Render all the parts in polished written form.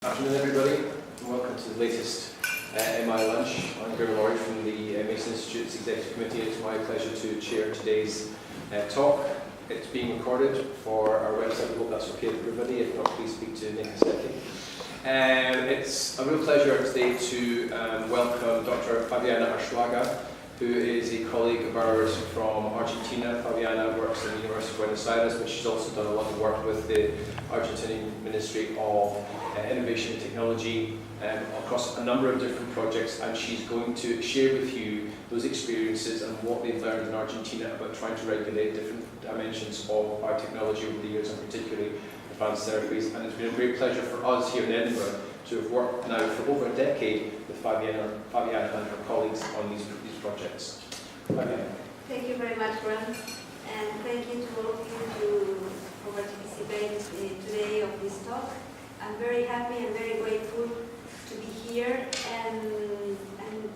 Afternoon, everybody, and welcome to the latest MI Lunch. I'm Graham Laurie from the Mason Institute's Executive Committee. It's my pleasure to chair today's talk. It's being recorded for our website. We hope that's okay with everybody. If not, please speak to Nick Haseki. It's a real pleasure today to welcome Dr. Fabiana Arzuaga, who is a colleague of ours from Argentina. Fabiana works in the University of Buenos Aires, but she's also done a lot of work with the Argentinian Ministry of Innovation and Technology across a number of different projects, and she's going to share with you those experiences and what they've learned in Argentina about trying to regulate different dimensions of biotechnology over the years, and particularly advanced therapies. And it's been a great pleasure for us here in Edinburgh to have worked now for over a decade with Fabiana and her colleagues on these projects. Fabiana. Thank you very much, Graham, and thank you to all of you for participating today of this talk. I'm very happy and very grateful to be here, and I'm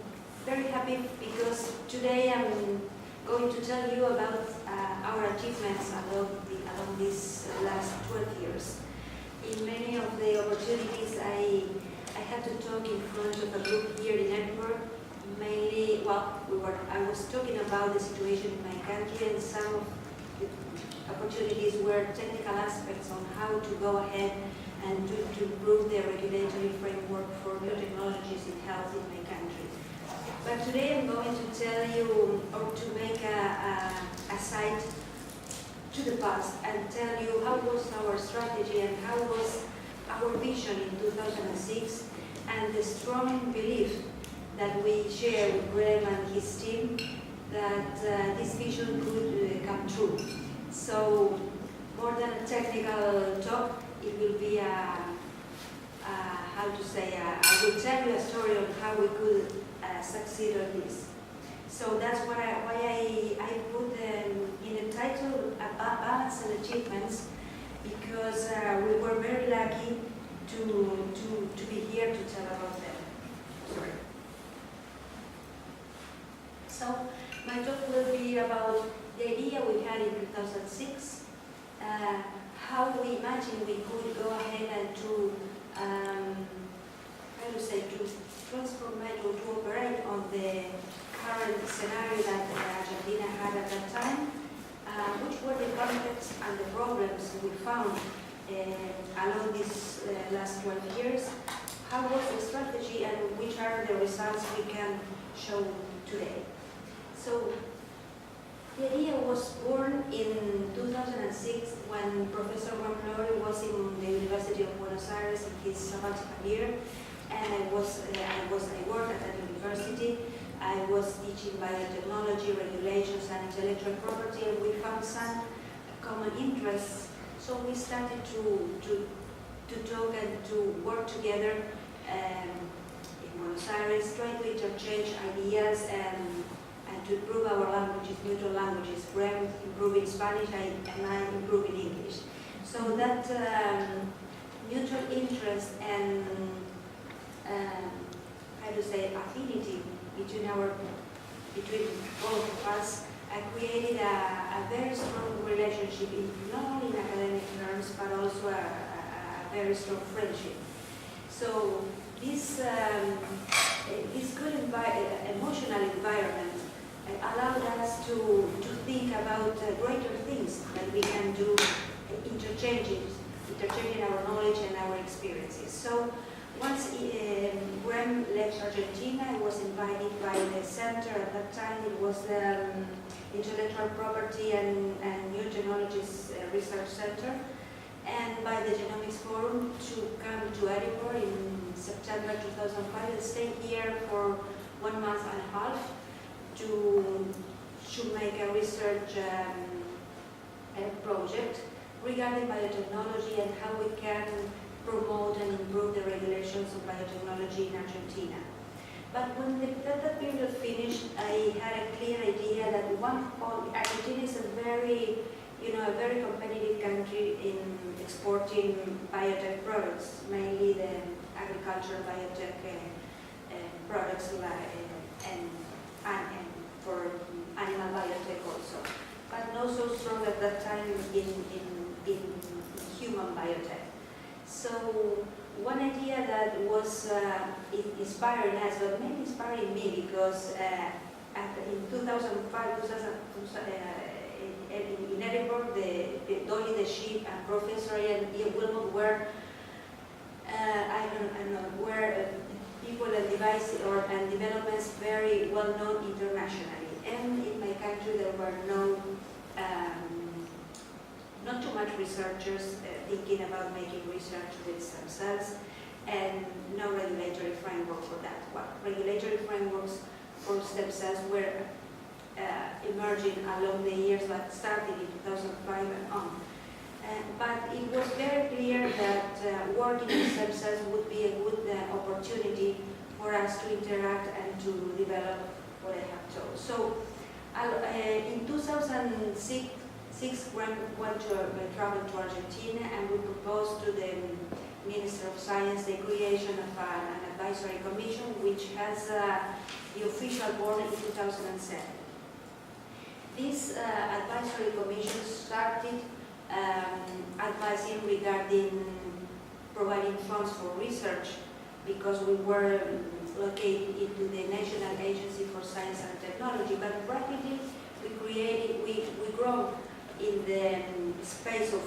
very happy because today I'm going to tell you about our achievements along these last 12 years. In many of the opportunities I had to talk in front of a group here in Edinburgh. Mainly, I was talking about the situation in my country, and some of the opportunities were technical aspects on how to go ahead and to improve the regulatory framework for biotechnologies in health in my country. But today I'm going to tell you, or to make a side to the past and tell you how was our strategy and how was our vision in 2006, and the strong belief that we share with Graham and his team that this vision could come true. So, more than a technical talk, it will be I will tell you a story of how we could succeed on this. So that's why I put in the title Balance and Achievements, because we were very lucky to be here to tell about them. Sorry. So my talk will be about the idea we had in 2006, how we imagined we could go ahead and to transform or to operate on the current scenario that Argentina had at that time, which were the contexts and the problems we found along these last 12 years, how was the strategy, and which are the results we can show today. So the idea was born in 2006 when Professor Juan Flores was in the University of Buenos Aires in his sabbatical year, and I worked at that university. I was teaching biotechnology, regulations, and intellectual property, and we found some common interests. So we started to talk and to work together in Buenos Aires, trying to interchange ideas and to improve our languages, neutral languages. Graham improving Spanish and I improving English. So that mutual interest and affinity between both of us created a very strong relationship, not only in academic terms, but also a very strong friendship. So this good emotional environment allowed us to think about greater things that we can do, interchanging our knowledge and our experiences. So once Graham left Argentina, I was invited by the center. At that time, it was the Intellectual Property and New Technologies Research Center, and by the Genomics Forum to come to Edinburgh in September 2005 and stay here for 1 month and a half to make a research project regarding biotechnology and how we can promote and improve the regulations of biotechnology in Argentina. But when that period finished, I had a clear idea that Argentina is a very competitive country in exporting biotech products, mainly the agricultural biotech products and for animal biotech also, but not so strong at that time in human biotech. So one idea that was inspiring us, but mainly inspiring me, because in 2005, in Edinburgh, Dolly the Sheep and Professor Ian Wilmot were were people and devices and developments very well known internationally. And in my country, there were not too much researchers thinking about making research with stem cells, and no regulatory framework for that. Well, regulatory frameworks for stem cells were emerging along the years, but starting in 2005 and on. But it was very clear that working with stem cells would be a good opportunity for us to interact and to develop what I have told. So in 2006, we went to travel to Argentina, and we proposed to the Minister of Science the creation of an advisory commission, which has the official board in 2007. This advisory commission started advising regarding providing funds for research, because we were located into the National Agency for Science and Technology, but rapidly we grew in the space of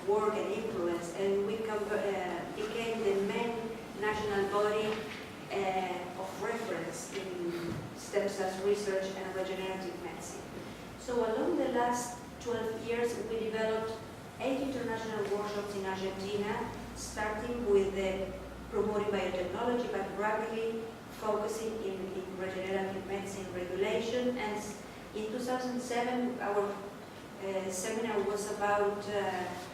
work and influence, and we became the main national body of reference in stem cells research and regenerative medicine. So along the last 12 years, we developed 8 international workshops in Argentina, starting with promoting biotechnology, but rapidly focusing in regenerative medicine regulation. And in 2007, our seminar was about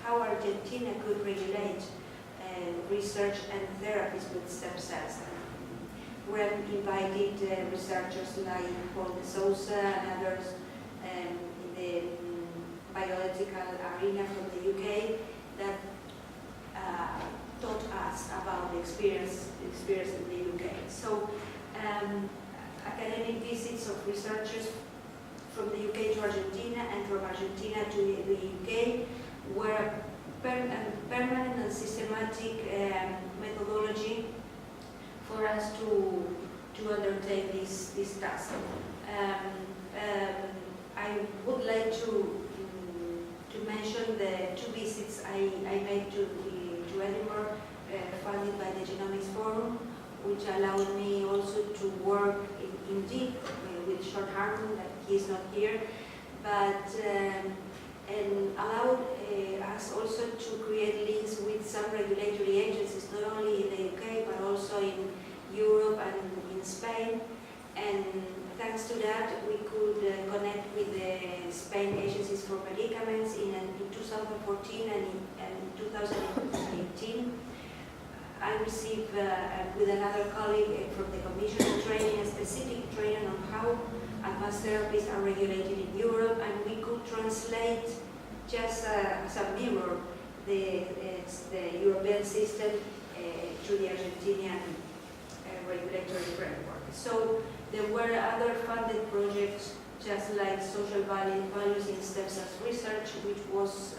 how Argentina could regulate research and therapies with stem cells. We invited researchers like Paul de Sousa and others in the biological arena from the UK that taught us about the experience in the UK. So academic visits of researchers from the UK to Argentina and from Argentina to the UK were permanent and systematic methodology for us to undertake this task. I would like to mention the 2 visits I made to Edinburgh, funded by the Genomics Forum, which allowed me also to work indeed with Sean Harmon, that he is not here, but and allowed us also to create links with some regulatory agencies, not only in the UK, but also in Europe and in Spain. And thanks to that, we could connect with the Spain agencies for medicaments in 2014 and in 2018. I received, with another colleague from the Commission, training, a specific training on how advanced therapies are regulated in Europe, and we could translate just as a mirror the European system to the Argentinian regulatory framework. So there were other funded projects, just like social values in stem cells research, which was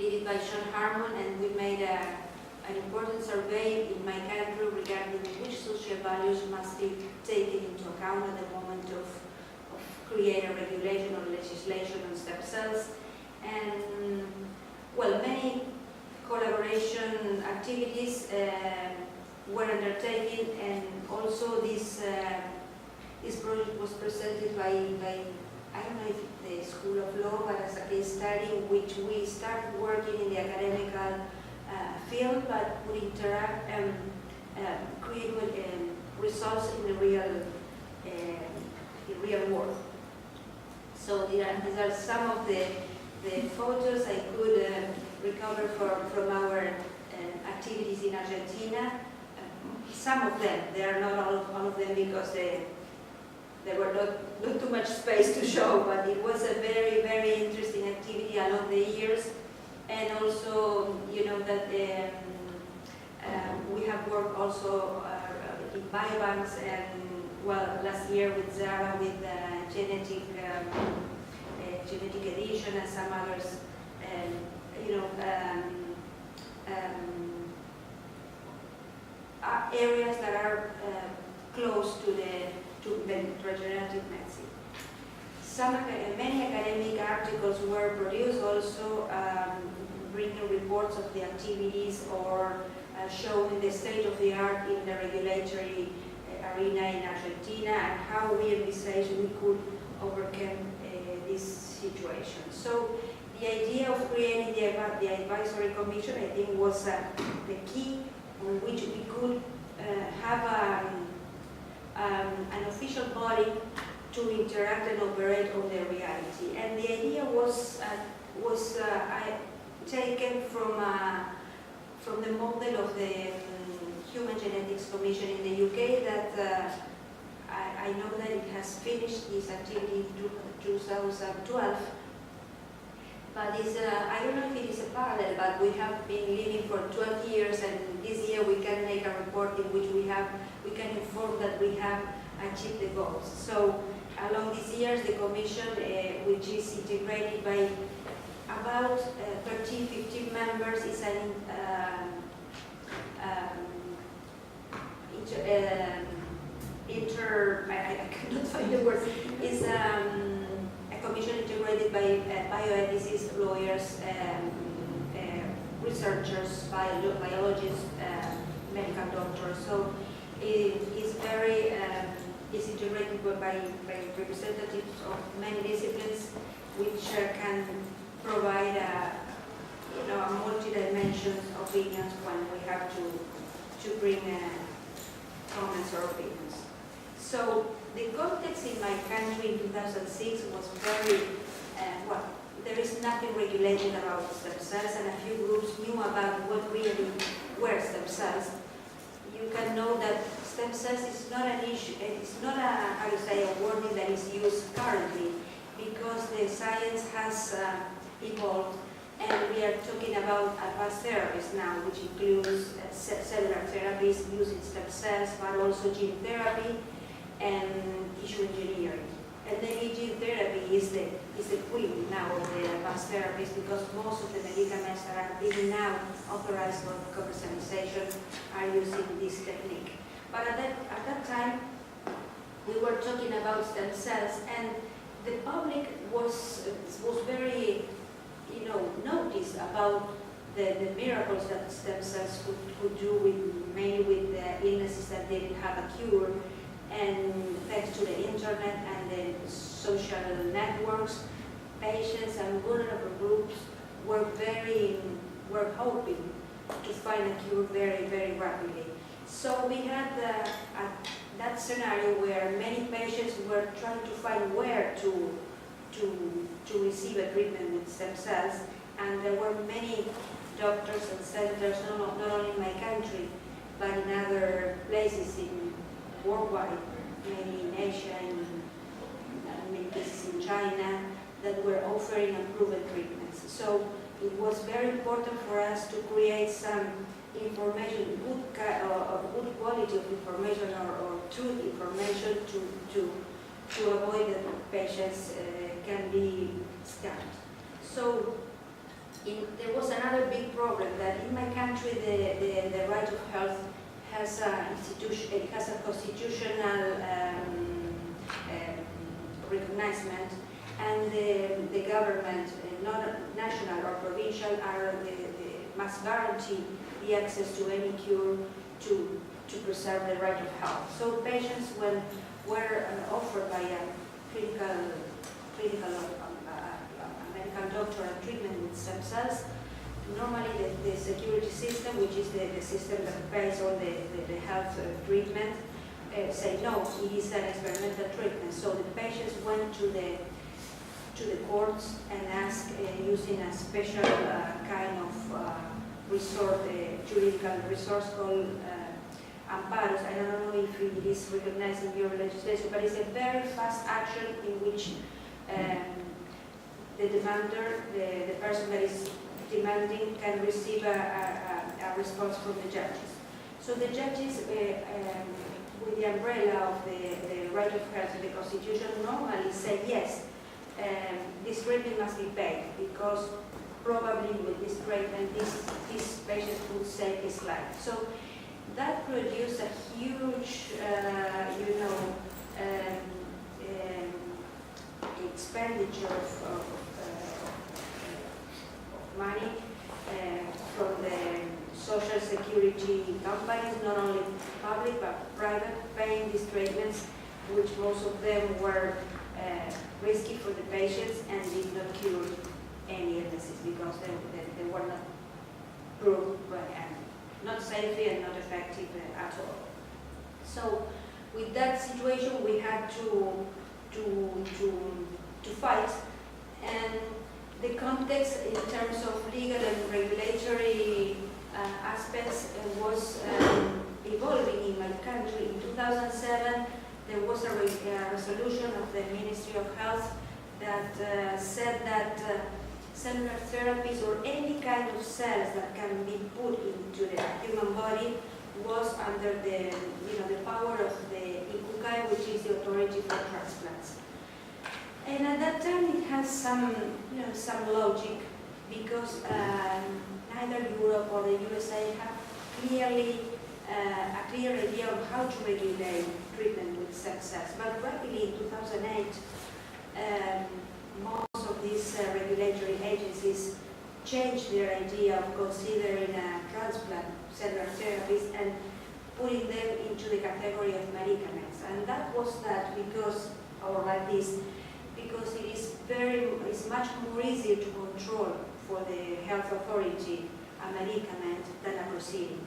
led by Sean Harmon, and we made an important survey in my country regarding which social values must be taken into account at the moment of creating a regulation or legislation on stem cells. And well, many collaboration activities were undertaken, and also this project was presented by I don't know if the School of Law, but as a case study in which we started working in the academical field, but would interact and create results in the real world. So these are some of the photos I could recover from our activities in Argentina. Some of them, there are not all of them, because there were not too much space to show, but it was a very, very interesting activity along the years. And also, you know, that we have worked also in biobanks, and well, last year with Zara with genetic edition and some others, you know, areas that are close to the regenerative medicine. Many academic articles were produced also bringing reports of the activities or showing the state of the art in the regulatory arena in Argentina and how we envisage we could overcome this situation. So the idea of creating the advisory commission, I think, was the key on which we could have an official body to interact and operate on the reality. And the idea was taken from the model of the Human Genetics Commission in the UK that I know that it has finished its activity in 2012. But I don't know if it is a parallel, but we have been living for 12 years, and this year we can make a report in which we can inform that we have achieved the goals. So along these years, the Commission, which is integrated by about 13, 15 members, is an I cannot find the word, is a commission integrated by bioethicists, lawyers, researchers, biologists, medical doctors. So it is very is integrated by representatives of many disciplines, which can provide a multi-dimensional opinions when we have to bring comments or opinions. So the context in my country in 2006 was very, there is nothing regulated about stem cells, and a few groups knew about what really were stem cells. You can know that stem cells is not an issue, it's not a wording that is used currently, because the science has evolved, and we are talking about advanced therapies now, which includes cellular therapies using stem cells, but also gene therapy and tissue engineering. And maybe gene therapy is the queen now of the advanced therapies, because most of the medicaments that are being now authorized for commercialization are using this technique. But at that time, we were talking about stem cells, and the public was very, noticed about the miracles that stem cells could do mainly with the illnesses that didn't have a cure. And thanks to the internet and the social networks, patients and vulnerable groups were hoping to find a cure very, very rapidly. So we had that scenario where many patients were trying to find where to receive a treatment with stem cells, and there were many doctors and centers, not only in my country, but in other places worldwide, mainly in Asia and many places in China, that were offering proven treatments. So it was very important for us to create some information, good quality of information or truth information to avoid that patients can be scammed. So there was another big problem that in my country the right of health has a constitutional recognition, and the government, not national or provincial, must guarantee the access to any cure to preserve the right of health. So patients, when were offered by a medical doctor a treatment with stem cells, normally the security system, which is the system that pays on the health treatment, say no, it is an experimental treatment. So the patients went to the courts and asked using a special kind of juridical resource called amparos. I don't know if it is recognized in your legislation, but it's a very fast action in which the demander, the person that is demanding, can receive a response from the judges. So the judges, with the umbrella of the right of health in the Constitution, normally say yes, this treatment must be paid, because probably with this treatment, this patient would save his life. So that produced a huge, expenditure of money from the social security companies, not only public but private, paying these treatments, which most of them were risky for the patients and did not cure any illnesses because they were not proved not safe and not effective at all. So with that situation, we had to fight, and the context in terms of legal and regulatory aspects was evolving in my country. In 2007, there was a resolution of the Ministry of Health that said that cellular therapies or any kind of cells that can be put into the human body was under the power of the ICUCAI, which is the authority for transplants. And at that time, it has some logic because neither Europe or the USA have a clear idea of how to regulate treatment with success. But rapidly in 2008, most of these regulatory agencies changed their idea of considering transplant cellular therapies and putting them into the category of medicaments. And that was because it's much more easy to control for the health authority a medicament than a proceeding,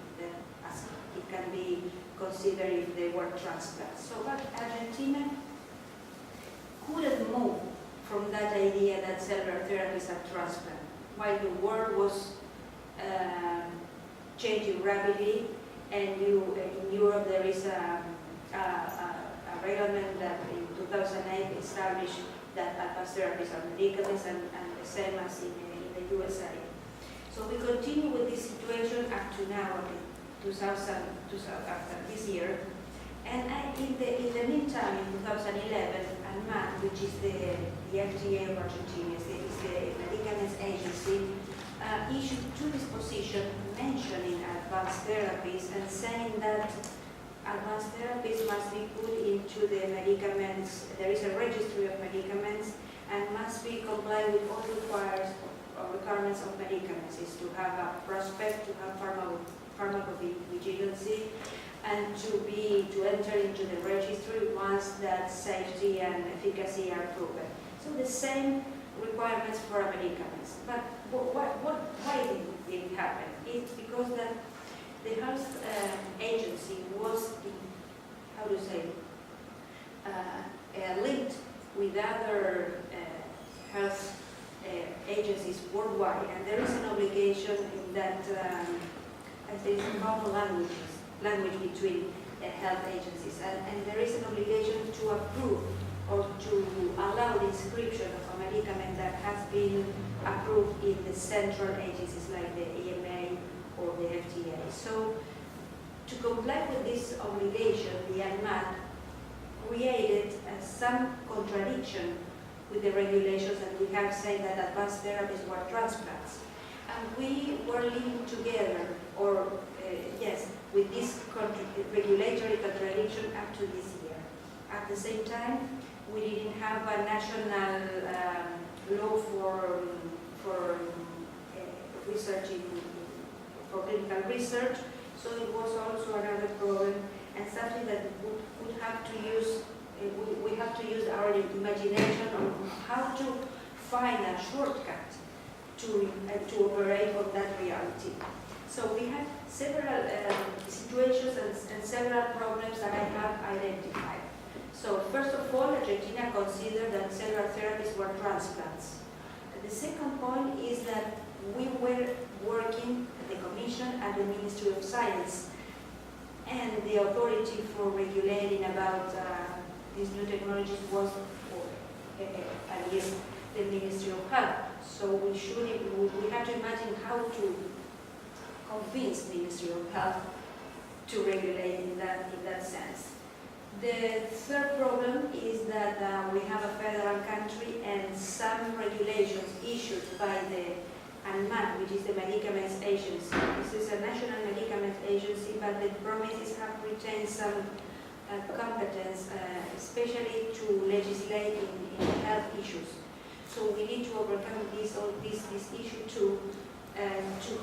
as it can be considered if they were transplants. So but Argentina couldn't move from that idea that cellular therapies are transplant, while the world was changing rapidly, and in Europe there is a regulamen that in 2008 established that advanced therapies are medicaments, and the same as in the USA. So we continue with this situation up to now, after this year. And in the meantime, in 2011, ANMAT, which is the FDA of Argentina, is the medicaments agency, issued two dispositions mentioning advanced therapies and saying that advanced therapies must be put into the medicaments. There is a registry of medicaments and must be compliant with all requirements of medicaments. Is to have a prospect, to have pharmacovigilance, and to enter into the registry once that safety and efficacy are proven. So the same requirements for medicaments. But why did it happen? It's because the health agency was, linked with other health agencies worldwide, and there is an obligation in that I think common language between health agencies, and there is an obligation to approve or to allow the inscription of a medicament that has been approved in the central agencies like the EMA or the FDA. So to comply with this obligation, the ANMAT created some contradiction with the regulations that we have said that advanced therapies were transplants. And we were living together, with this regulatory contradiction up to this year. At the same time, we didn't have a national law for research for clinical research, so it was also another problem and something that we have to use. We have to use our imagination on how to find a shortcut to operate on that reality. So we had several situations and several problems that I have identified. So first of all, Argentina considered that cellular therapies were transplants. The second point is that we were working at the Commission and the Ministry of Science and the authority for regulating about these new technologies was, at least, the Ministry of Health. So we have to imagine how to convince the Ministry of Health to regulate in that sense. The third problem is that we have a federal country and some regulations issued by the and MAN, which is the Medicaments Agency. This is a national medicament agency, but the provinces have retained some competence, especially to legislate in health issues. So we need to overcome this issue to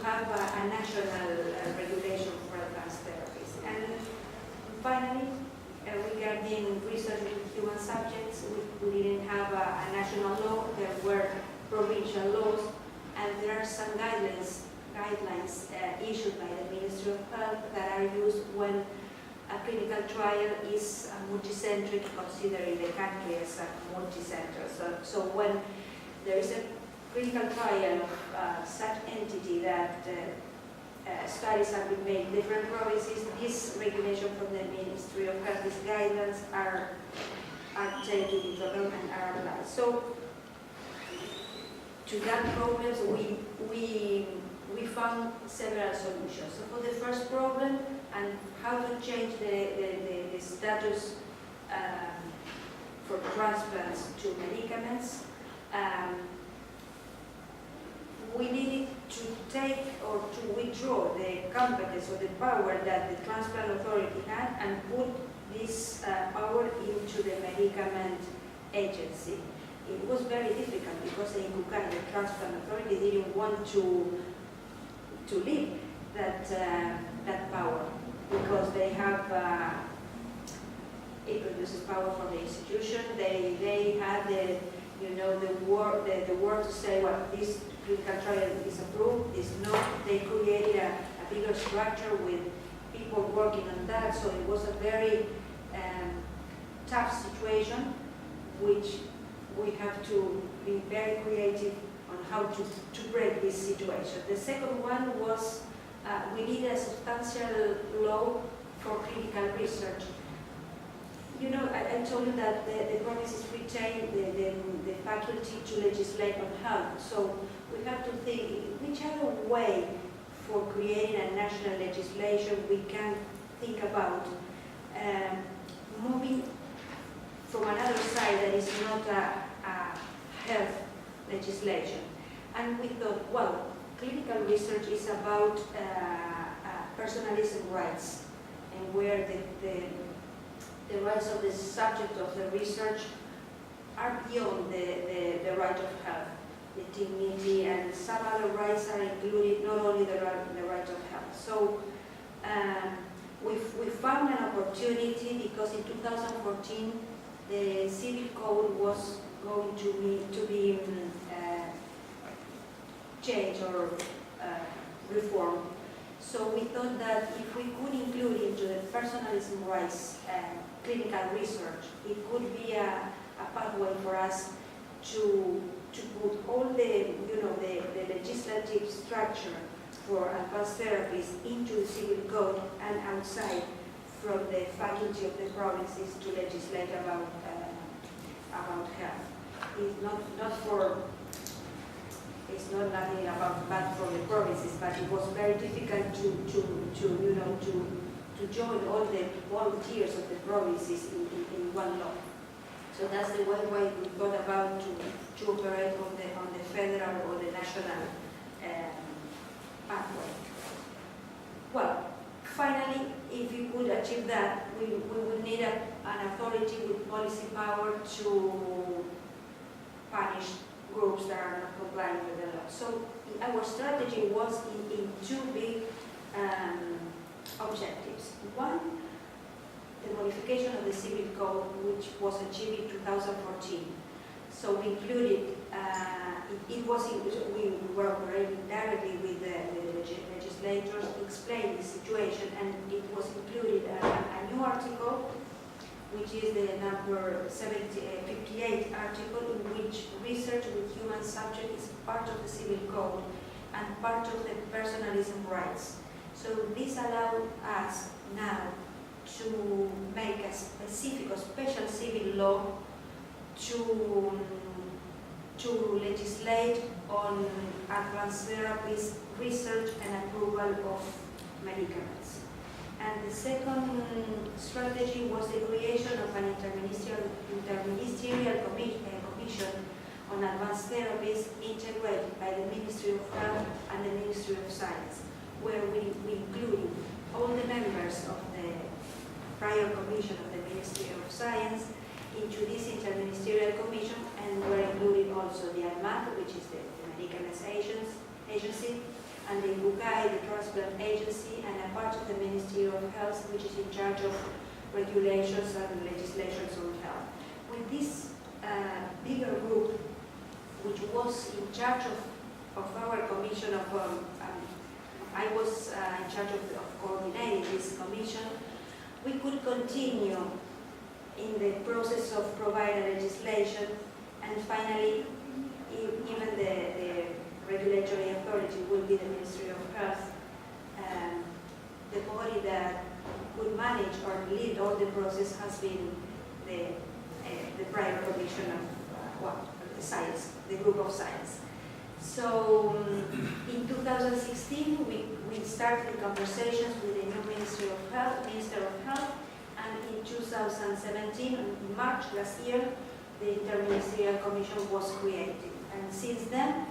have a national regulation for advanced therapies. And finally, regarding research with human subjects, we didn't have a national law. There were provincial laws, and there are some guidelines issued by the Ministry of Health that are used when a clinical trial is multicentric, considering the country as a multicenter. So when there is a clinical trial of such entity that studies have been made in different provinces, this regulation from the Ministry of Health, these guidelines are taken into account and are applied. So to that problems, we found several solutions. So for the first problem, and how to change the status for transplants to medicaments, we needed to take or to withdraw the competence or the power that the transplant authority had and put this power into the medicament agency. It was very difficult because in Kukan, the transplant authority didn't want to leave that power because they have it produces power from the institution. They had the word to say, well, this clinical trial is approved, is not. They created a bigger structure with people working on that, so it was a very tough situation, which we have to be very creative on how to break this situation. The second one was we need a substantial law for clinical research. I told you that the provinces retain the faculty to legislate on health, so we have to think which other way for creating a national legislation we can think about moving from another side that is not a health legislation. And we thought, well, clinical research is about personalism rights, and where the rights of the subject of the research are beyond the right of health, the dignity, and some other rights are included, not only the right of health. So we found an opportunity because in 2014 the civil code was going to be changed or reformed. So we thought that if we could include into the personalism rights clinical research, it could be a pathway for us to put all the legislative structure for advanced therapies into the civil code and outside from the faculty of the provinces to legislate about health. It's not nothing about bad for the provinces, but it was very difficult to join all the volunteers of the provinces in one law. So that's the one way we thought about to operate on the federal or the national pathway. Well, finally, if we could achieve that, we would need an authority with policy power to punish groups that are not complying with the law. So our strategy was in two big objectives. One, the modification of the civil code, which was achieved in 2014. So we included, we were operating directly with the legislators, explaining the situation, and it was included a new article, which is the number 58 article, in which research with human subject is part of the civil code and part of the personalism rights. So this allowed us now to make a specific or special civil law to legislate on advanced therapies, research and approval of medicaments. And the second strategy was the creation of an interministerial commission on advanced therapies integrated by the Ministry Ministry of Health and the Ministry of Science, where we included all the members of the prior commission of the Ministry of Science into this interministerial commission, and we're including also the ANMAT, which is the Medicaments Agency, and the INBUCAI, the Transplant Agency, and a part of the Ministry of Health, which is in charge of regulations and legislations on health. With this bigger group, which was in charge of our commission I was in charge of coordinating this commission, we could continue in the process of providing legislation, and finally, even the regulatory authority will be the Ministry of Health, the body that could manage or lead all the process has been the prior commission of the science, the group of science. So in 2016, we started conversations with the new Minister of Health, and in 2017, in March last year, the Interministerial Commission was created. And since then,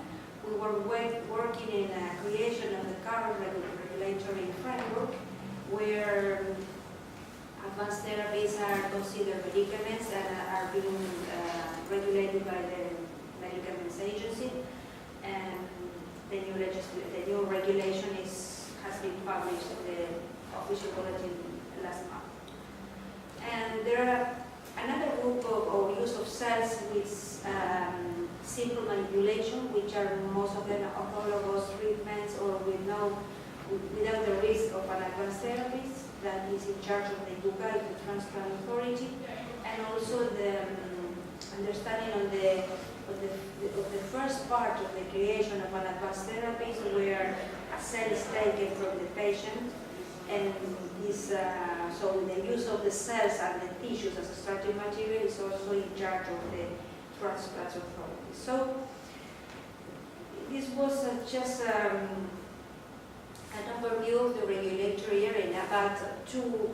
we were working in a creation of the current regulatory framework, where advanced therapies are considered medicaments and are being regulated by the Medicaments Agency. And the new regulation has been published in the official bulletin last month. And there are another group of use of cells with simple manipulation, which are most of them autologous treatments or without the risk of an advanced therapist, that is in charge of the INBUCAI, the Transplant Authority, and also the understanding of the first part of the creation of an advanced therapy, where a cell is taken from the patient, and so the use of the cells and the tissues as a starting material is also in charge of the Transplant Authority. So this was just an overview of the regulatory area, but to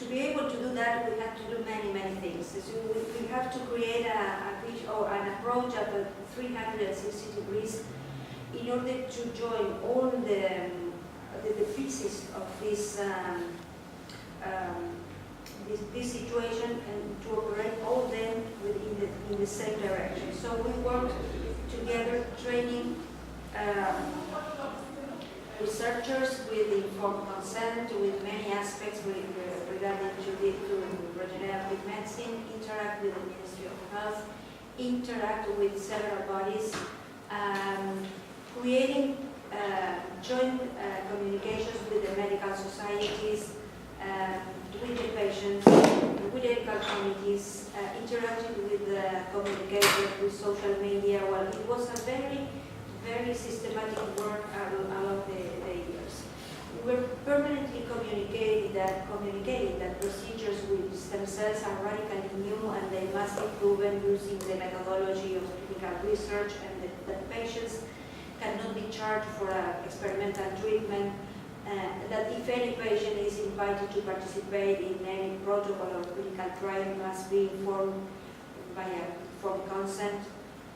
be able to do that, we have to do many things. So we have to create an approach at 360 degrees in order to join all the pieces of this situation and to operate all them in the same direction. So we worked together, training researchers with informed consent, with many aspects regarding to regenerative medicine, interact with the Ministry of Health, interact with several bodies, creating joint communications with the medical societies, with the patients, with medical committees, interacting with the communicators, with social media. Well, it was a very systematic work along the years. We were permanently communicating that procedures with stem cells are radically new and they must be proven using the methodology of clinical research, and that patients cannot be charged for experimental treatment, that if any patient is invited to participate in any protocol or clinical trial must be informed by a informed consent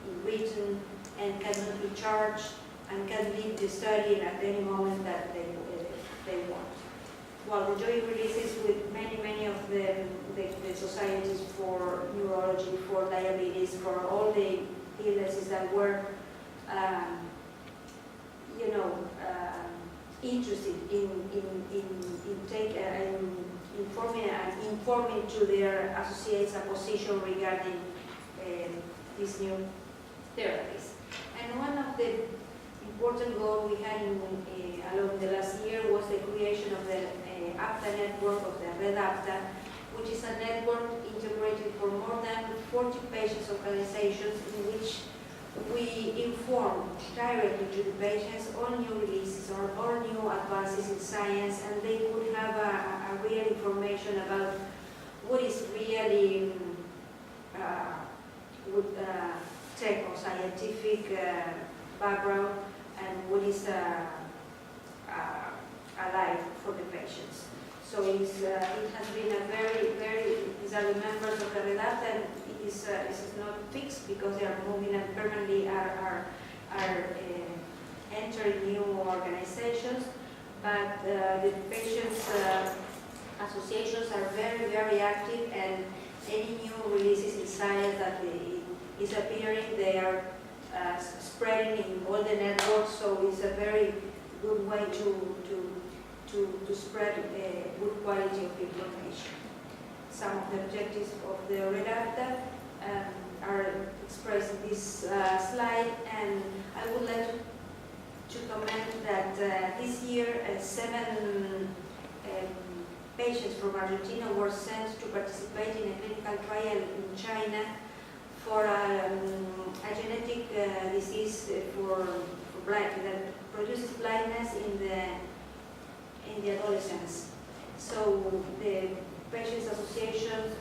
in written, and cannot be charged and can leave the study at any moment that they want. Well, the joint releases with many of the societies for neurology, for diabetes, for all the illnesses that were interested in informing to their associates a position regarding these new therapies. And one of the important goals we had along the last year was the creation of the APTA network, of the Red APTA, which is a network integrated for more than 40 patients organizations, in which we inform directly to the patients all new releases or all new advances in science, and they could have a real information about what is really tech or scientific background, and what is alive for the patients. So it has been a these are the members of the Red APTA, and it is not fixed because they are moving and permanently are the patients' associations are very, very active, and any new releases in science that is appearing, they are spreading in all the networks, so it's a very good way to spread good quality of information. Some of the objectives of the REDACTA are expressed in this slide, and I would like to comment that this year 7 patients from Argentina were sent to participate in a clinical trial in China for a genetic disease for blind that produces blindness in the adolescents. So the patients' associations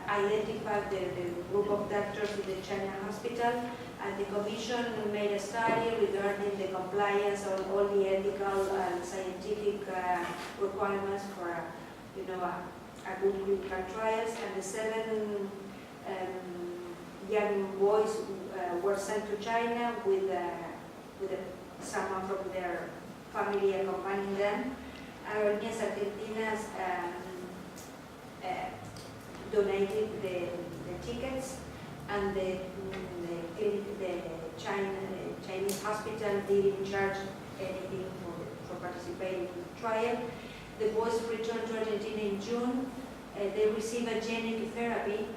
identified the group of doctors in the China hospital, and the commission made a study regarding the compliance of all the ethical and scientific requirements for a good clinical trials, and the 7 young boys were sent to China with someone from their family accompanying them. Aerolíneas Argentinas donated the tickets, and the Chinese hospital didn't charge anything for participating in the trial. The boys returned to Argentina in June. They received a gene therapy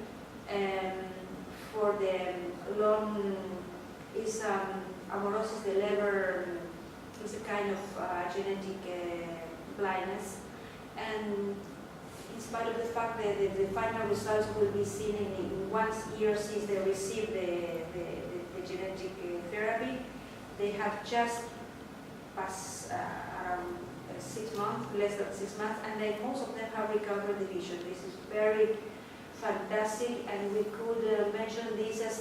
for the long, amaurosis de Leber, is a kind of genetic blindness. And in spite of the fact that the final results will be seen in 1 year since they received the genetic therapy, they have just passed around 6 months, less than 6 months, and then most of them have recovered the vision. This is very fantastic, and we could mention this as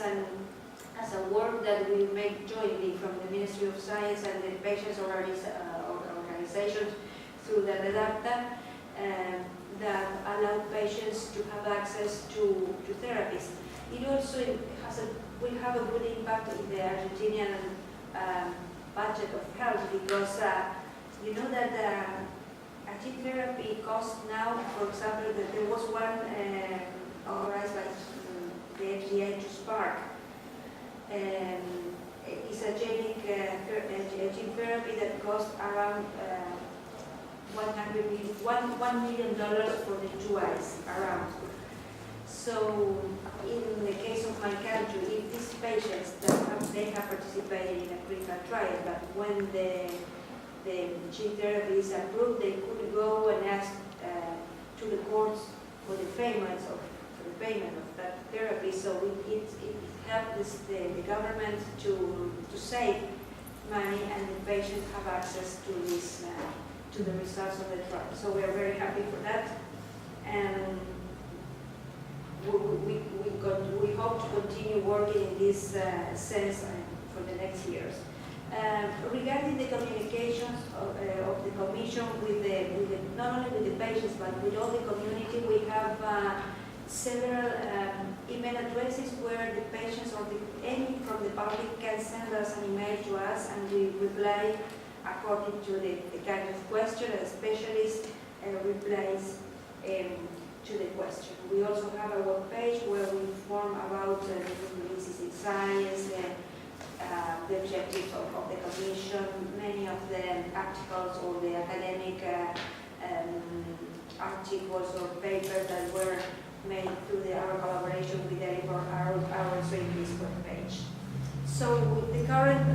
a work that we make jointly from the Ministry of Science and the patients' organizations through the REDACTA that allow patients to have access to therapies. It also will have a good impact in the Argentinian budget of health, because you know that a gene therapy costs now, for example, that there was one authorized by the FDA to Spark. It's a gene therapy that costs around $1 million for the 2 eyes around. So in the case of my country, if these patients they have participated in a clinical trial, but when the gene therapy is approved, they could go and ask to the courts for the payment of that therapy. So it helps the government to save money, and the patients have access to this to the results of the trial. So we are very happy for that, and we hope to continue working in this sense for the next years. Regarding the communications of the Commission with not only with the patients but with all the community, we have several email addresses where the patients or any from the public can send us an email to us, and we reply according to the kind of question, and specialist replies to the question. We also have a web page where we inform about the releases in science, the objectives of the Commission, many of the articles or the academic articles or papers that were made through our collaboration with Edinburgh are also in this web page. So the current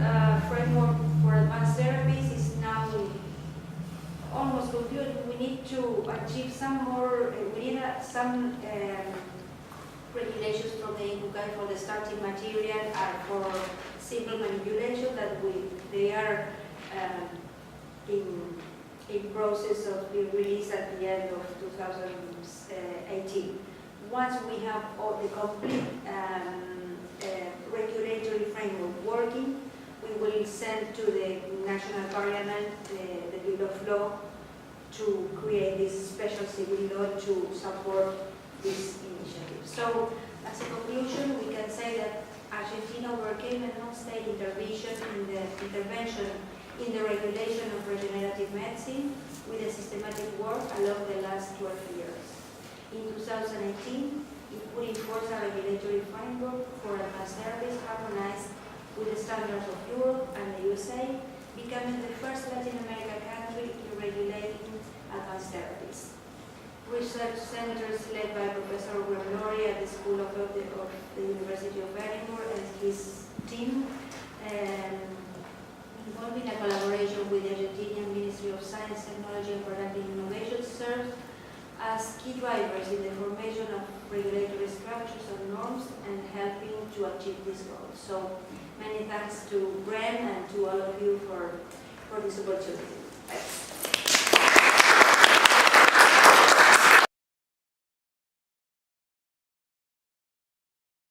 framework for advanced therapies is now almost concluded. We need to achieve some more, we need some regulations from the INCUCAI for the starting material and for simple manipulation that they are in process of being released at the end of 2018. Once we have all the complete regulatory framework working, we will send to the national parliament the bill of law to create this special civil law to support this initiative. So, as a conclusion, we can say that Argentina overcame a non-state intervention in the regulation of regenerative medicine with a systematic work along the last 12 years. In 2018, it put in force a regulatory framework for advanced therapies harmonized with the standards of Europe and the USA, becoming the first Latin American country in regulating advanced therapies. Research centers led by Professor Graham at the School of the University of Edinburgh and his team, involving a collaboration with the Argentinian Ministry of Science, Technology and Productive Innovation, served as key drivers in the formation of regulatory structures and norms and helping to achieve these goals. So many thanks to Bren and to all of you for this opportunity. Thanks.